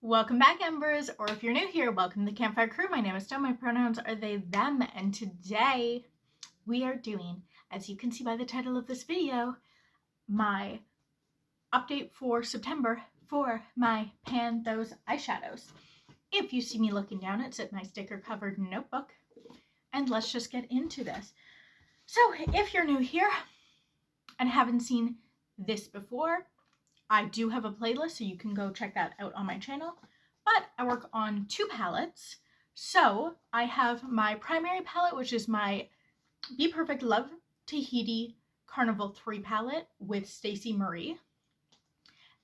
Welcome back, Embers, or if you're new here, welcome to the Campfire Crew. My name is Stone. My pronouns are they, them, and today we are doing, as you can see by the title of this video, my update for September for my Pan Those eyeshadows. If you see me looking down, it's at my sticker-covered notebook, and let's just get into this. So, if you're new here and haven't seen this before, I do have a playlist, so you can go check that out on my channel, but I work on two palettes. So I have my primary palette, which is my Be Perfect Love Tahiti Carnival 3 palette with Stacey Marie.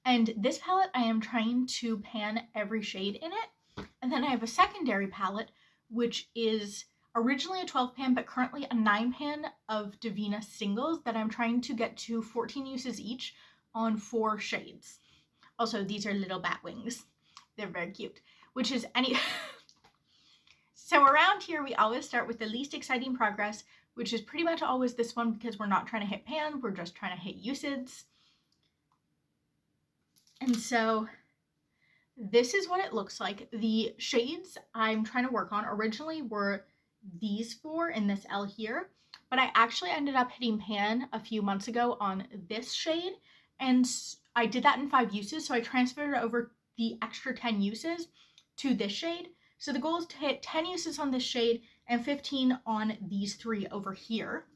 And this palette, I am trying to pan every shade in it. And then I have a secondary palette, which is originally a 12 pan, but currently a 9 pan of Divina singles that I'm trying to get to 14 uses each on 4 shades. Also, these are little bat wings. They're very cute, which is any... So around here, we always start with the least exciting progress, which is pretty much always this one because we're not trying to hit pan, we're just trying to hit uses. And so this is what it looks like. The shades I'm trying to work on originally were these 4 in this L here, but I actually ended up hitting pan a few months ago on this shade, and I did that in 5 uses, so I transferred over the extra 10 uses to this shade. So the goal is to hit 10 uses on this shade and 15 on these 3 over here.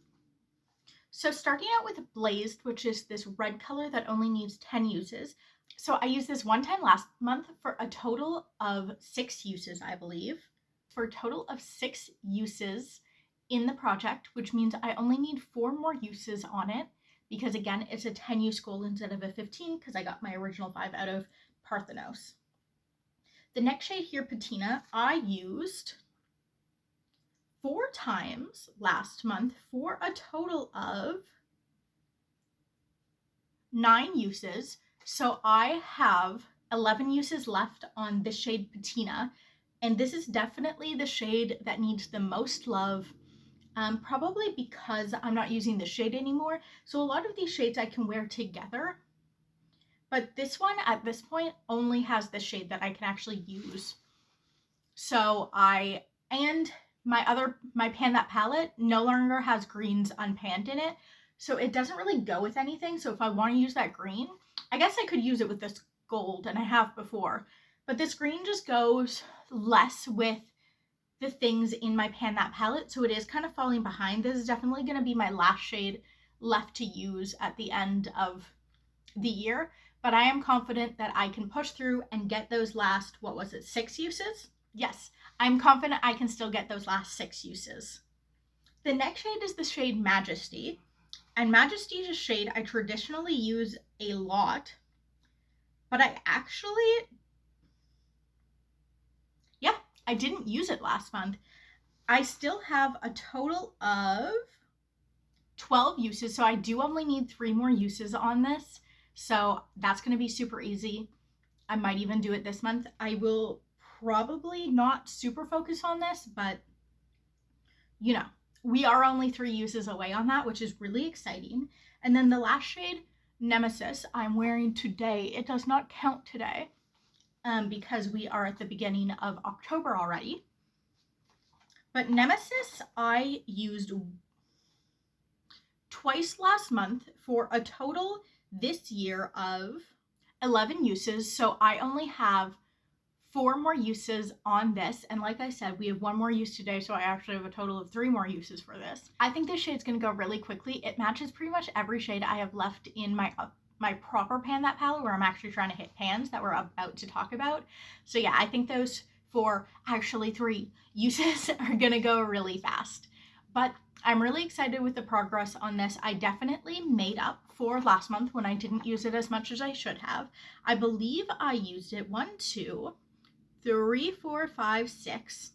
So starting out with Blazed, which is this red color that only needs 10 uses. So I used this one time last month for a total of 6 uses, I believe. For a total of 6 uses in the project, which means I only need 4 more uses on it, because again, it's a 10 use goal instead of a 15 because I got my original 5 out of Parthenos. The next shade here, Patina, I used 4 times last month for a total of 9 uses. So I have 11 uses left on this shade Patina, and this is definitely the shade that needs the most love. Probably because I'm not using the shade anymore. So a lot of these shades I can wear together, but this one at this point only has the shade that I can actually use. So my Pan That palette no longer has greens unpanned in it. So it doesn't really go with anything. So if I want to use that green, I guess I could use it with this gold, and I have before, but this green just goes less with the things in my Pan That palette, so it is kind of falling behind. This is definitely going to be my last shade left to use at the end of the year, but I am confident that I can push through and get those last, 6 uses? Yes, I'm confident I can still get those last 6 uses. The next shade is the shade Majesty, and Majesty is a shade I traditionally use a lot, but I didn't use it last month. I still have a total of 12 uses, so I do only need 3 more uses on this. So that's going to be super easy. I might even do it this month. I will probably not super focus on this, but you know, we are only 3 uses away on that, which is really exciting. And then the last shade, Nemesis, I'm wearing today. It does not count today because we are at the beginning of October already. But Nemesis I used twice last month for a total this year of 11 uses. So I only have 4 more uses on this. And like I said, we have 1 more use today. So I actually have a total of 3 more uses for this. I think this shade's going to go really quickly. It matches pretty much every shade I have left in my proper Pan That palette, where I'm actually trying to hit pans that we're about to talk about. So yeah, I think those 4, actually 3 uses are gonna go really fast. But I'm really excited with the progress on this. I definitely made up for last month when I didn't use it as much as I should have. I believe I used it 1, 2, 3, 4, 5, 6,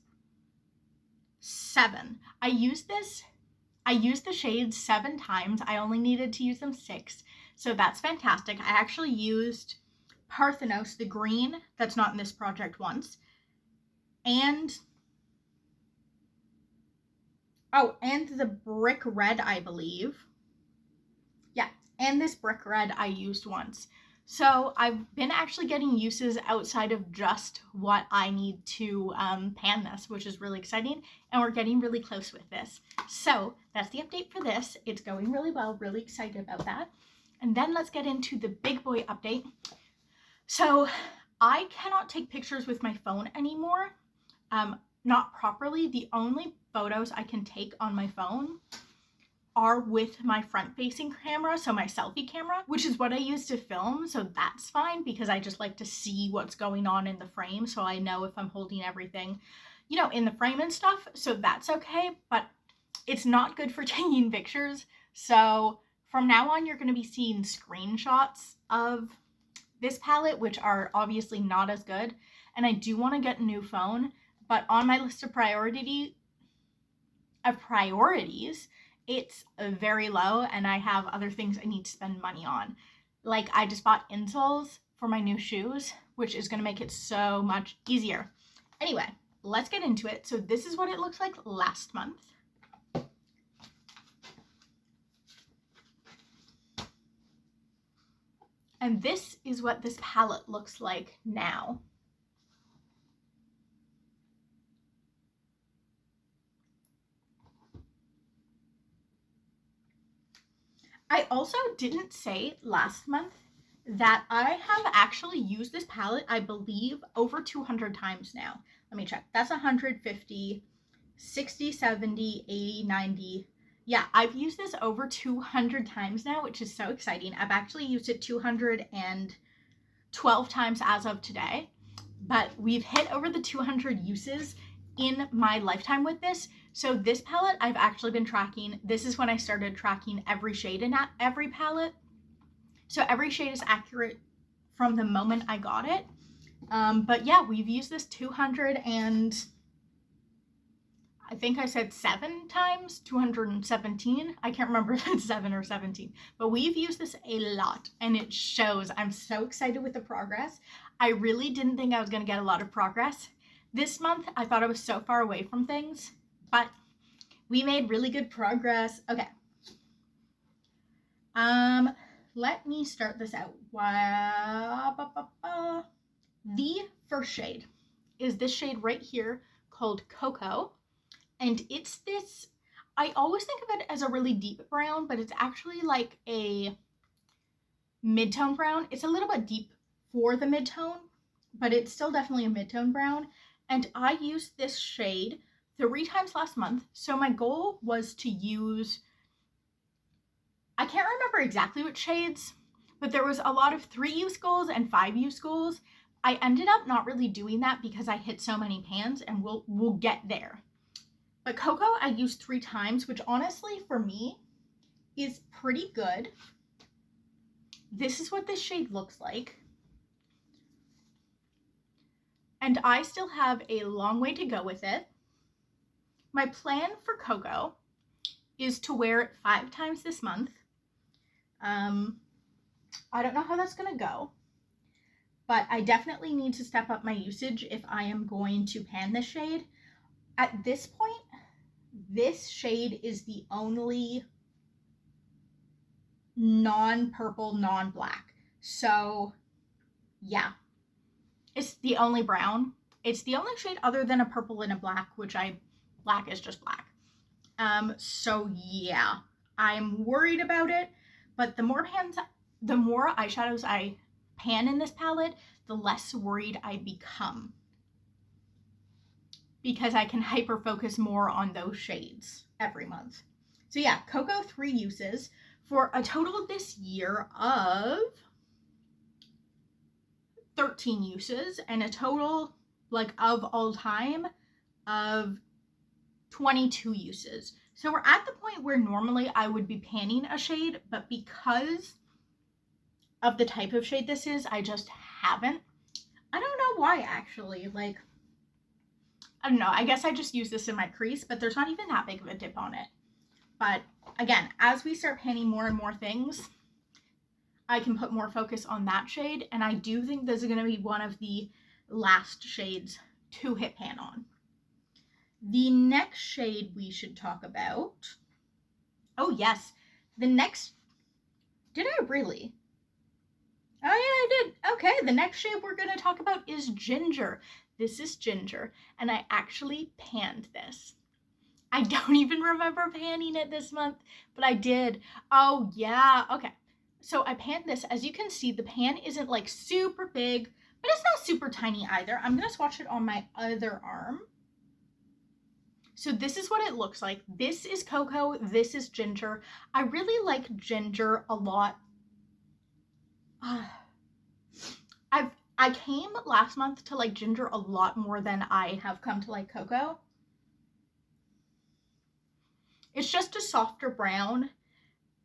7. I used the shades 7 times. I only needed to use them 6. So that's fantastic. I actually used Parthenos, the green, that's not in this project, once. And the brick red, I believe. Yeah, and this brick red I used once. So I've been actually getting uses outside of just what I need to pan this, which is really exciting, and we're getting really close with this. So that's the update for this. It's going really well, really excited about that. And then let's get into the big boy update. So I cannot take pictures with my phone anymore, not properly. The only photos I can take on my phone are with my front-facing camera, so my selfie camera, which is what I use to film, so that's fine because I just like to see what's going on in the frame, so I know if I'm holding everything, you know, in the frame and stuff, so that's okay, but it's not good for taking pictures. So from now on, you're going to be seeing screenshots of this palette, which are obviously not as good, and I do want to get a new phone, but on my list of priorities, it's very low, and I have other things I need to spend money on. Like, I just bought insoles for my new shoes, which is going to make it so much easier. Anyway, let's get into it. So this is what it looks like last month. And this is what this palette looks like now. I also didn't say last month that I have actually used this palette, I believe, over 200 times now. Let me check. That's 150, 60, 70, 80, 90. Yeah, I've used this over 200 times now, which is so exciting. I've actually used it 212 times as of today, but we've hit over the 200 uses in my lifetime with this. So this palette I've actually been tracking. This is when I started tracking every shade in every palette. So every shade is accurate from the moment I got it. But yeah, we've used this 200 and I think I said 7 times, 217. I can't remember if it's 7 or 17, but we've used this a lot and it shows. I'm so excited with the progress. I really didn't think I was going to get a lot of progress. This month, I thought I was so far away from things, but we made really good progress. Okay. Let me start this out. The first shade is this shade right here called Cocoa. And it's this, I always think of it as a really deep brown, but it's actually like a mid-tone brown. It's a little bit deep for the mid-tone, but it's still definitely a mid-tone brown. And I used this shade 3 times last month. So my goal was to use, I can't remember exactly which shades, but there was a lot of 3-use goals and 5-use goals. I ended up not really doing that because I hit so many pans, and we'll get there. But Cocoa I used 3 times, which honestly for me is pretty good. This is what this shade looks like. And I still have a long way to go with it. My plan for Cocoa is to wear it 5 times this month. I don't know how that's going to go, but I definitely need to step up my usage if I am going to pan this shade. At this point, this shade is the only non-purple, non-black. So yeah, it's the only brown. It's the only shade other than a purple and a black, which black is just black. So yeah, I'm worried about it, but the more eyeshadows I pan in this palette, the less worried I become, because I can hyper focus more on those shades every month. So yeah, Cocoa 3 uses for a total this year of 13 uses, and a total like of all time of 22 uses. So we're at the point where normally I would be panning a shade, but because of the type of shade this is, I just haven't. I don't know why, actually. Like, I don't know. I guess I just use this in my crease, but there's not even that big of a dip on it. But again, as we start panning more and more things, I can put more focus on that shade. And I do think this is going to be one of the last shades to hit pan on. The next shade we should talk about. Oh yes, the next, did I really? Oh yeah, I did. Okay, the next shade we're going to talk about is Ginger. This is Ginger, and I actually panned this. I don't even remember panning it this month, but I did. Oh yeah, okay. So I panned this. As you can see, the pan isn't like super big, but it's not super tiny either. I'm gonna swatch it on my other arm. So this is what it looks like. This is cocoa, this is ginger. I really like ginger a lot. I came last month to like ginger a lot more than I have come to like cocoa. It's just a softer brown.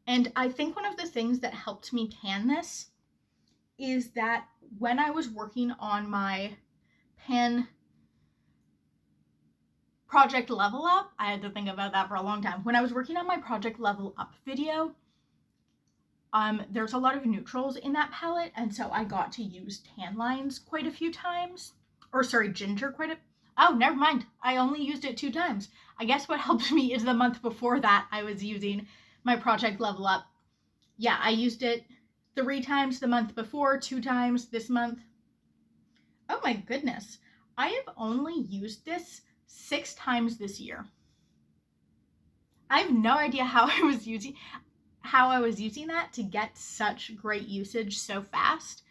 And I think one of the things that helped me pan this is that when I was working on my pan project level up, I had to think about that for a long time. When I was working on my project level up video, there's a lot of neutrals in that palette, and so I got to use tan lines quite a few times. Or sorry, ginger quite a... Oh, never mind. I only used it 2 times. I guess what helped me is the month before that I was using my project level up. Yeah, I used it 3 times the month before, 2 times this month. Oh my goodness. I have only used this 6 times this year. I have no idea how I was using that to get such great usage so fast.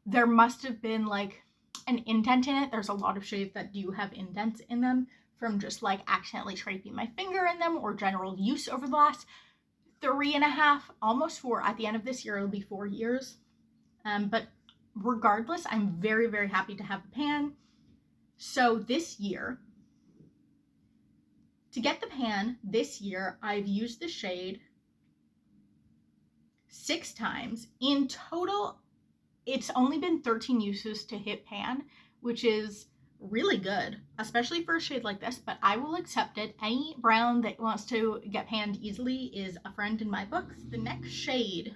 There must have been like an indent in it. There's a lot of shades that do have indents in them from just like accidentally scraping my finger in them or general use over the last 3.5, almost 4. At the end of this year, it'll be 4 years. But regardless, I'm very, very happy to have the pan. So this year, to get the pan this year, I've used the shade 6 times. In total, it's only been 13 uses to hit pan, which is really good, especially for a shade like this, but I will accept it. Any brown that wants to get panned easily is a friend in my books. The next shade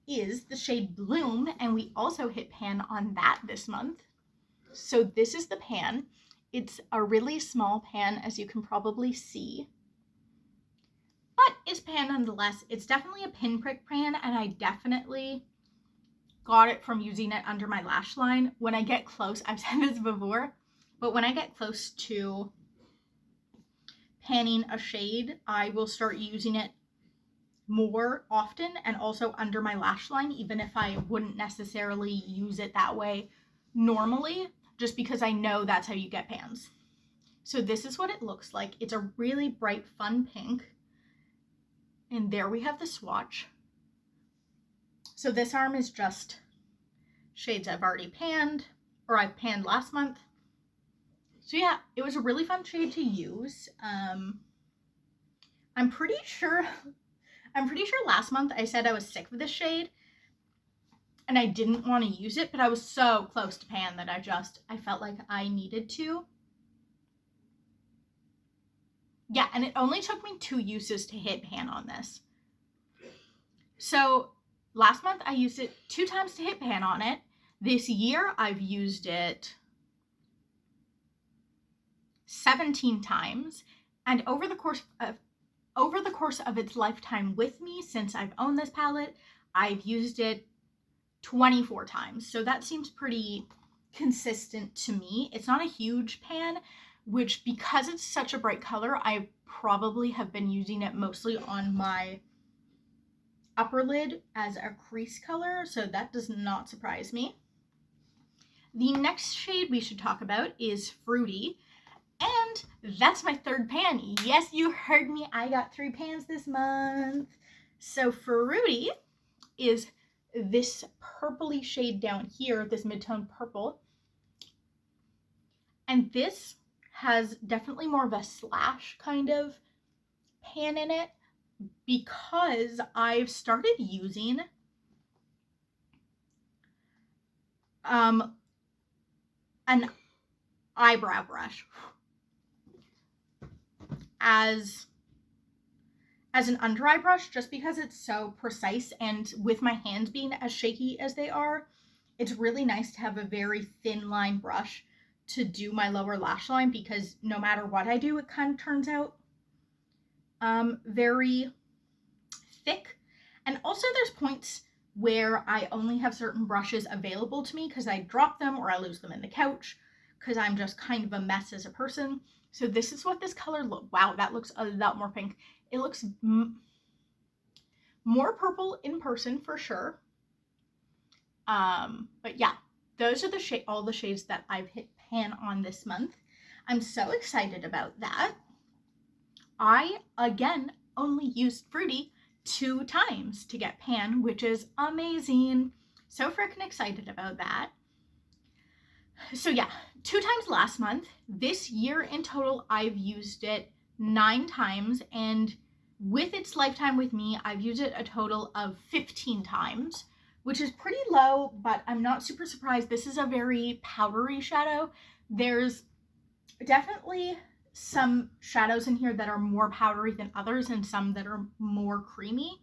is the shade Bloom, and we also hit pan on that this month. So this is the pan. It's a really small pan, as you can probably see, but it's pan nonetheless. It's definitely a pinprick pan, and I definitely got it from using it under my lash line. When I get close, I've said this before, but when I get close to panning a shade, I will start using it more often and also under my lash line, even if I wouldn't necessarily use it that way normally, just because I know that's how you get pans. So this is what it looks like. It's a really bright, fun pink. And there we have the swatch. So this arm is just shades I've already panned, or I panned last month. So yeah, it was a really fun shade to use. I'm pretty sure last month I said I was sick of this shade and I didn't want to use it, but I was so close to pan that I felt like I needed to. Yeah, and it only took me 2 uses to hit pan on this. So last month I used it 2 times to hit pan on it. This year I've used it 17 times, and over the course of its lifetime with me, since I've owned this palette, I've used it 24 times. So that seems pretty consistent to me. It's not a huge pan, which, because it's such a bright color, I probably have been using it mostly on my upper lid as a crease color, so that does not surprise me. The next shade we should talk about is Fruity, and that's my 3rd pan. Yes, you heard me, I got 3 pans this month. So Fruity is this purpley shade down here, this mid-tone purple, and this has definitely more of a slash kind of pan in it because I've started using an eyebrow brush as an under eye brush, just because it's so precise, and with my hands being as shaky as they are, it's really nice to have a very thin line brush to do my lower lash line, because no matter what I do, it kind of turns out very thick, And also there's points where I only have certain brushes available to me because I drop them or I lose them in the couch because I'm just kind of a mess as a person. So this is what this color wow, that looks a lot more pink. It looks more purple in person for sure. But yeah, those are the all the shades that I've hit pan on this month. I'm so excited about that. I, again, only used Fruity 2 times to get pan, which is amazing. So freaking excited about that. So yeah, 2 times last month. This year in total, I've used it 9 times, and with its lifetime with me, I've used it a total of 15 times, which is pretty low, but I'm not super surprised. This is a very powdery shadow. There's definitely some shadows in here that are more powdery than others and some that are more creamy.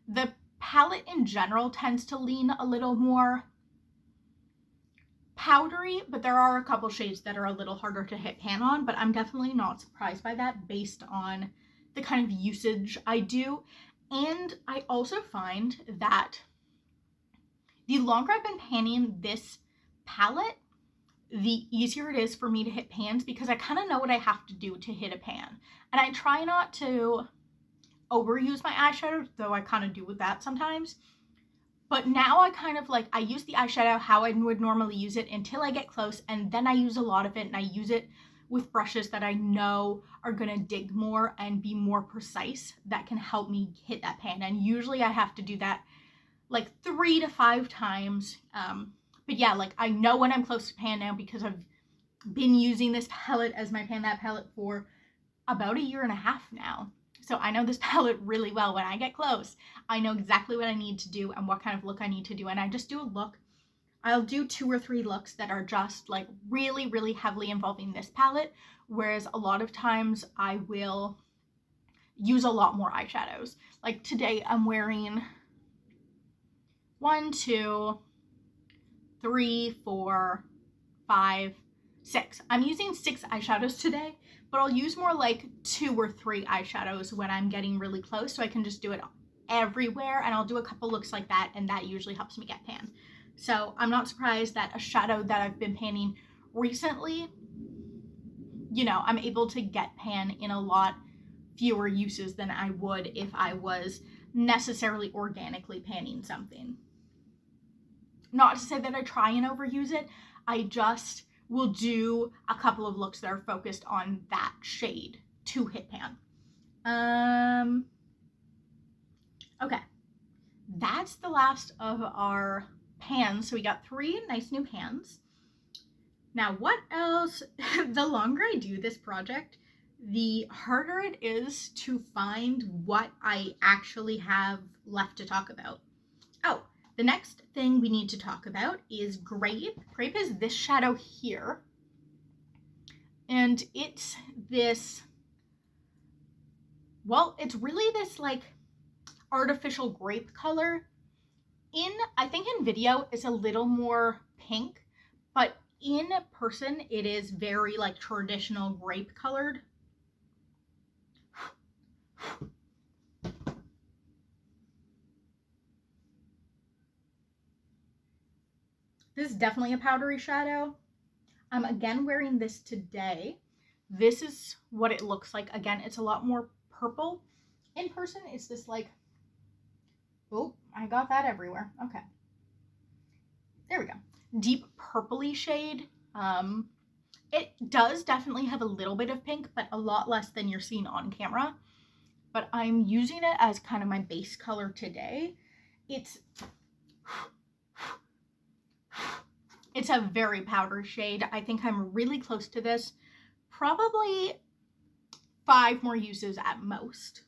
The palette in general tends to lean a little more powdery, but there are a couple shades that are a little harder to hit pan on, but I'm definitely not surprised by that based on the kind of usage I do. And I also find that the longer I've been panning this palette, the easier it is for me to hit pans because I kind of know what I have to do to hit a pan. And I try not to overuse my eyeshadow, though I kind of do with that sometimes. But now I kind of I use the eyeshadow how I would normally use it until I get close, and then I use a lot of it, and I use it with brushes that I know are gonna dig more and be more precise that can help me hit that pan. And usually I have to do that 3 to 5 times. But yeah, I know when I'm close to pan now because I've been using this palette as my pan that palette for about 1.5 years now. So I know this palette really well. When I get close, I know exactly what I need to do and what kind of look I need to do. And I just do a look. I'll do 2 or 3 looks that are just really, really heavily involving this palette. Whereas a lot of times I will use a lot more eyeshadows. Like today I'm wearing 1, 2, 3, 4, 5, 6. I'm using 6 eyeshadows today, but I'll use more 2 or 3 eyeshadows when I'm getting really close, so I can just do it everywhere, and I'll do a couple looks like that, and that usually helps me get pan. So I'm not surprised that a shadow that I've been panning recently, I'm able to get pan in a lot fewer uses than I would if I was necessarily organically panning something. Not to say that I try and overuse it, I just will do a couple of looks that are focused on that shade to hit pan. Okay, that's the last of our pans. So we got 3 nice new pans. Now what else? The longer I do this project, the harder it is to find what I actually have left to talk about. Oh, the next thing we need to talk about is Grape. Grape is this shadow here. And it's this, well, it's really this artificial grape color. I think in video it's a little more pink, but in person it is very traditional grape colored. This is definitely a powdery shadow. I'm again wearing this today. This is what it looks like. Again, it's a lot more purple. In person, it's this oh, I got that everywhere. Okay. There we go. Deep purpley shade. It does definitely have a little bit of pink, but a lot less than you're seeing on camera. But I'm using it as kind of my base color today. It's a very powdery shade. I think I'm really close to this. Probably 5 more uses at most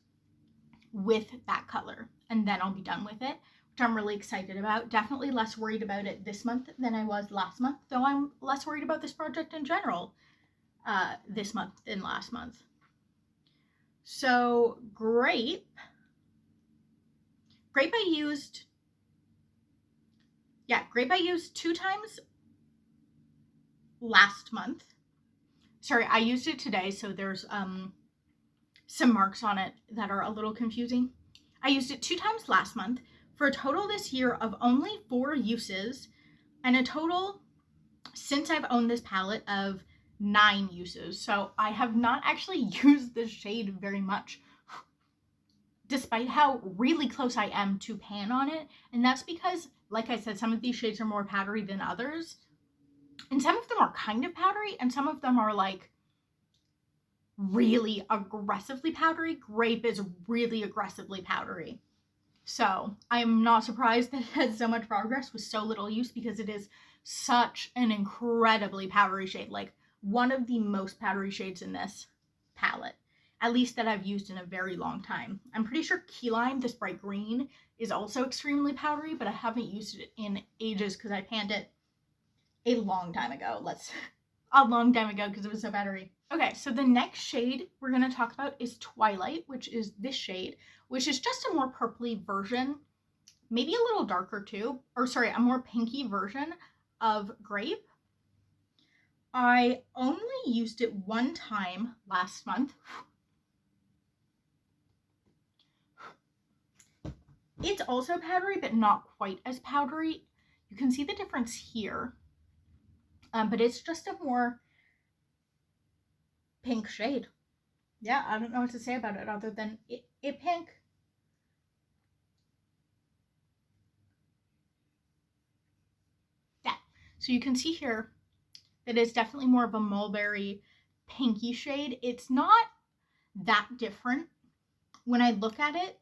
with that color, and then I'll be done with it, which I'm really excited about. Definitely less worried about it this month than I was last month, though I'm less worried about this project in general this month than last month. So Grape I used 2 times last month. Sorry, I used it today, so there's some marks on it that are a little confusing. I used it 2 times last month for a total this year of only 4 uses, and a total since I've owned this palette of 9 uses. So I have not actually used this shade very much, despite how really close I am to pan on it. And that's because, like I said, some of these shades are more powdery than others. And some of them are kind of powdery, and some of them are like really aggressively powdery. Grape is really aggressively powdery. So I am not surprised that it has so much progress with so little use, because it is such an incredibly powdery shade. Like one of the most powdery shades in this palette, at least that I've used in a very long time. I'm pretty sure Key Lime, this bright green, is also extremely powdery, but I haven't used it in ages because I panned it a long time ago. A long time ago because it was so powdery. Okay, so the next shade we're going to talk about is Twilight, which is this shade, which is just a more purpley version, maybe a little darker too, or sorry, a more pinky version of Grape. I only used it 1 time last month. It's also powdery, but not quite as powdery. You can see the difference here, but it's just a more pink shade. Yeah, I don't know what to say about it other than it pink. Yeah, so you can see here that it's definitely more of a mulberry pinky shade. It's not that different. When I look at it,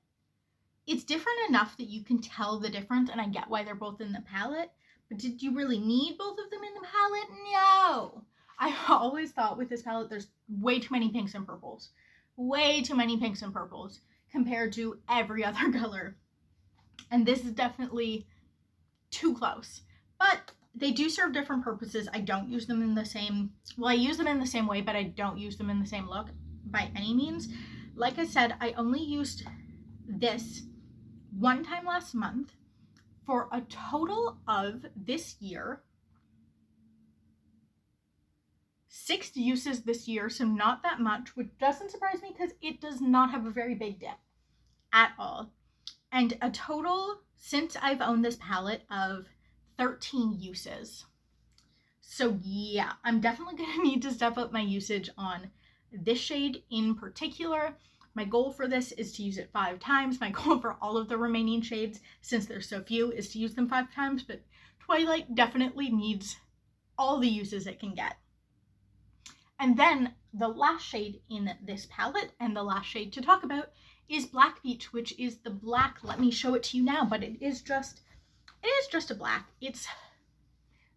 it's different enough that you can tell the difference, and I get why they're both in the palette, but did you really need both of them in the palette? No. I always thought with this palette there's way too many pinks and purples. Way too many pinks and purples compared to every other color. And this is definitely too close. But they do serve different purposes. I don't use them in the same, well, I use them in the same way, but I don't use them in the same look by any means. Like I said, I only used this 1 time last month for a total of this year 6 uses this year, so not that much, which doesn't surprise me because it does not have a very big dip at all. And a total, since I've owned this palette, of 13 uses. So yeah, I'm definitely going to need to step up my usage on this shade in particular. My goal for this is to use it 5 times. My goal for all of the remaining shades, since there's so few, is to use them 5 times, but Twilight definitely needs all the uses it can get. And then the last shade in this palette, and the last shade to talk about, is Black Beach, which is the black. Let me show it to you now, but it is just a black. It's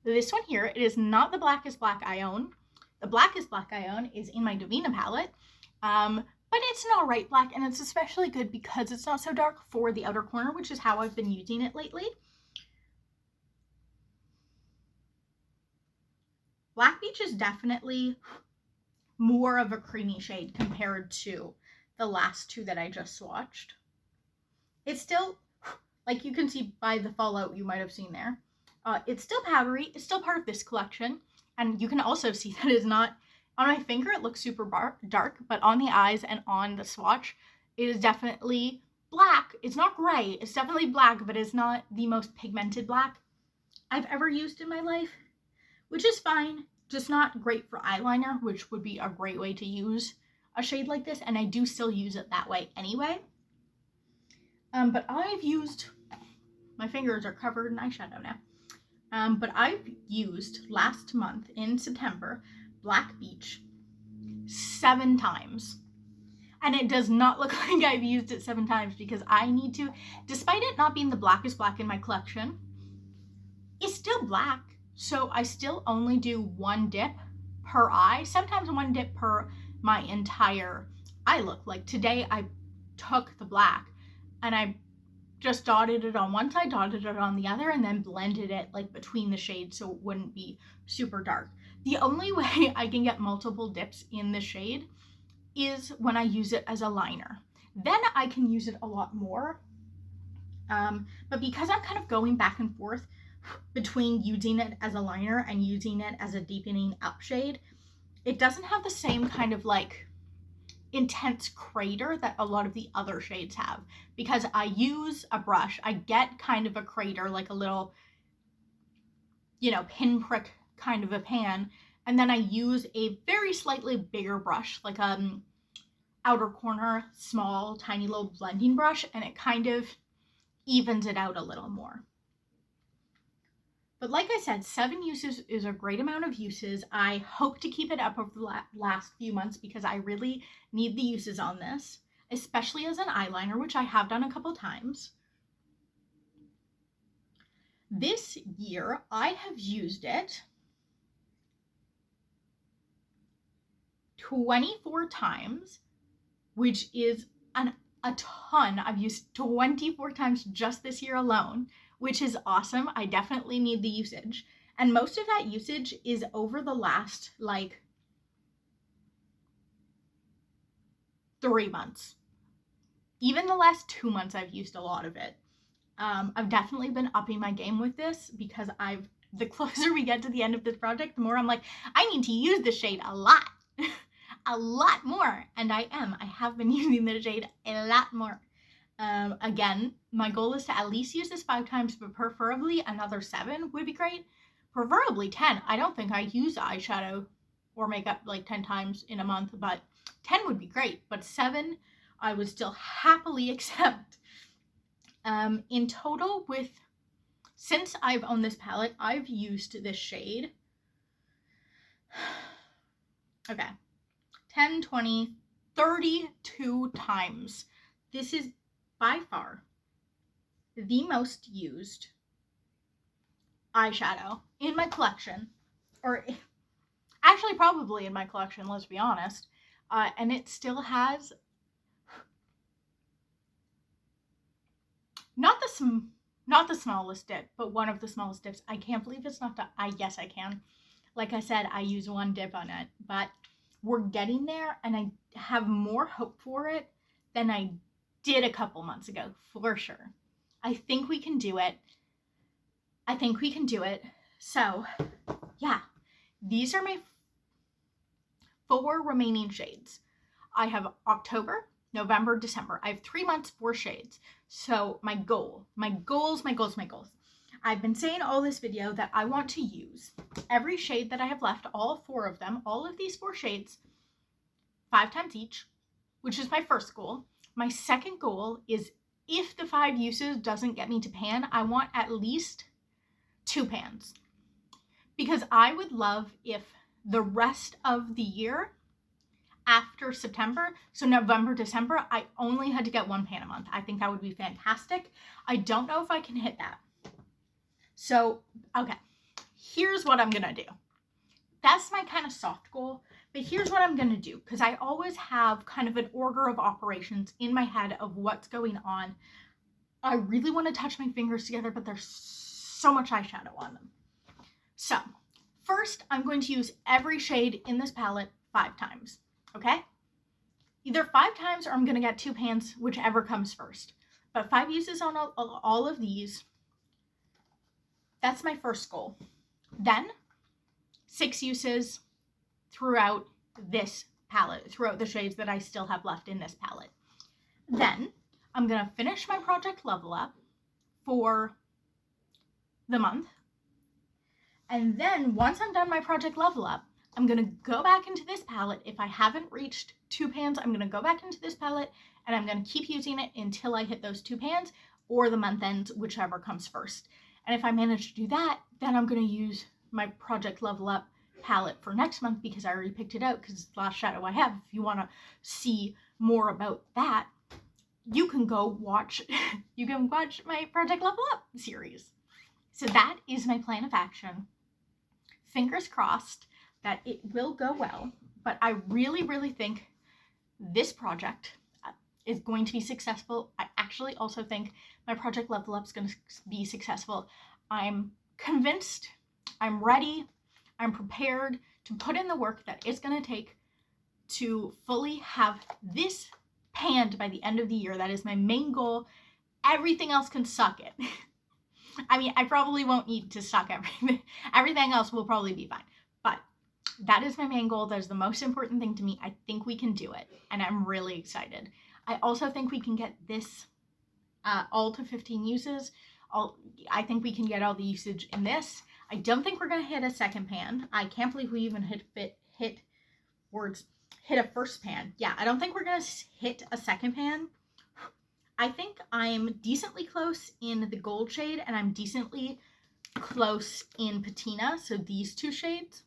this one here. It is not the blackest black I own. The blackest black I own is in my Davina palette, but it's an alright black, and it's especially good because it's not so dark for the outer corner, which is how I've been using it lately. Black Beach is definitely more of a creamy shade compared to the last 2 that I just swatched. It's still, like you can see by the fallout you might have seen there, it's still powdery. It's still part of this collection, and you can also see that it's not, on my finger it looks super dark, but on the eyes and on the swatch it is definitely black. It's not gray, it's definitely black, but it's not the most pigmented black I've ever used in my life, which is fine. Just not great for eyeliner, which would be a great way to use a shade like this, and I do still use it that way anyway. But I've used, my fingers are covered in eyeshadow now, but I've used last month in September Black Beach 7 times. And it does not look like I've used it 7 times because I need to, despite it not being the blackest black in my collection, it's still black. So I still only do 1 dip per eye, sometimes 1 dip per my entire eye look. Like today I took the black and I just dotted it on one side, dotted it on the other, and then blended it like between the shades so it wouldn't be super dark. The only way I can get multiple dips in the shade is when I use it as a liner. Then I can use it a lot more. But because I'm kind of going back and forth between using it as a liner and using it as a deepening up shade, it doesn't have the same kind of like intense crater that a lot of the other shades have, because I use a brush. I get kind of a crater, like a little, pinprick kind of a pan, and then I use a very slightly bigger brush, like outer corner, small, tiny little blending brush, and it kind of evens it out a little more. But like I said, 7 uses is a great amount of uses. I hope to keep it up over the last few months because I really need the uses on this, especially as an eyeliner, which I have done a couple times. This year, I have used it 24 times, which is a ton. I've used 24 times just this year alone, which is awesome. I definitely need the usage. And most of that usage is over the last, 3 months. Even the last 2 months, I've used a lot of it. I've definitely been upping my game with this because the closer we get to the end of this project, the more I'm like, I need to use this shade a lot. A lot more. And I have been using the shade a lot more. Again, my goal is to at least use this 5 times, but preferably another 7 would be great. Preferably 10. I don't think I use eyeshadow or makeup like 10 times in a month, but 10 would be great. But 7, I would still happily accept. In total, since I've owned this palette, I've used this shade. Okay. 10, 20, 32 times. This is by far the most used eyeshadow in my collection, or actually probably in my collection, let's be honest. And it still has not the smallest dip, but one of the smallest dips. I can't believe it's not yes, I can. Like I said, I use 1 dip on it, but we're getting there, and I have more hope for it than I did a couple months ago, for sure. I think we can do it. So, yeah, these are my 4 remaining shades. I have October, November, December. I have 3 months, 4 shades. So my goals. I've been saying all this video that I want to use every shade that I have left, all 4 of them, all of these 4 shades, 5 times each, which is my first goal. My second goal is, if the 5 uses doesn't get me to pan, I want at least 2 pans. Because I would love if the rest of the year, after September, so November, December, I only had to get 1 pan a month. I think that would be fantastic. I don't know if I can hit that. So, okay, here's what I'm gonna do. That's my kind of soft goal, but here's what I'm gonna do, because I always have kind of an order of operations in my head of what's going on. I really want to touch my fingers together, but there's so much eyeshadow on them. So, first, I'm going to use every shade in this palette 5 times, okay? Either 5 times or I'm going to get 2 pans, whichever comes first. But 5 uses on all of these. That's my first goal. Then, 6 uses throughout this palette, throughout the shades that I still have left in this palette. Then, I'm going to finish my Project Level Up for the month. And then, once I'm done my Project Level Up, I'm going to go back into this palette. If I haven't reached 2 pans, I'm going to go back into this palette, and I'm going to keep using it until I hit those 2 pans, or the month ends, whichever comes first. And if I manage to do that, then I'm going to use my Project Level Up palette for next month, because I already picked it out, because it's the last shadow I have. If you want to see more about that, you can go watch my Project Level Up series. So that is my plan of action. Fingers crossed that it will go well, but I really, really think this project is going to be successful. I actually also think my Project Level Up is going to be successful. I'm convinced, I'm ready, I'm prepared to put in the work that it's going to take to fully have this panned by the end of the year. That is my main goal. Everything else can suck it. I mean, I probably won't need to suck everything. Everything else will probably be fine. But that is my main goal. That is the most important thing to me. I think we can do it, and I'm really excited. I also think we can get this all to 15 uses. I think we can get all the usage in this. I don't think we're going to hit a second pan. I can't believe we even hit a first pan. Yeah, I don't think we're going to hit a second pan. I think I'm decently close in the gold shade, and I'm decently close in patina, so these two shades.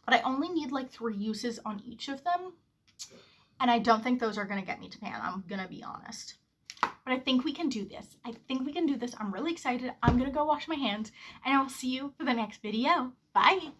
But I only need like 3 uses on each of them, and I don't think those are going to get me to pan. I'm going to be honest. But I think we can do this. I'm really excited. I'm going to go wash my hands, and I will see you for the next video. Bye!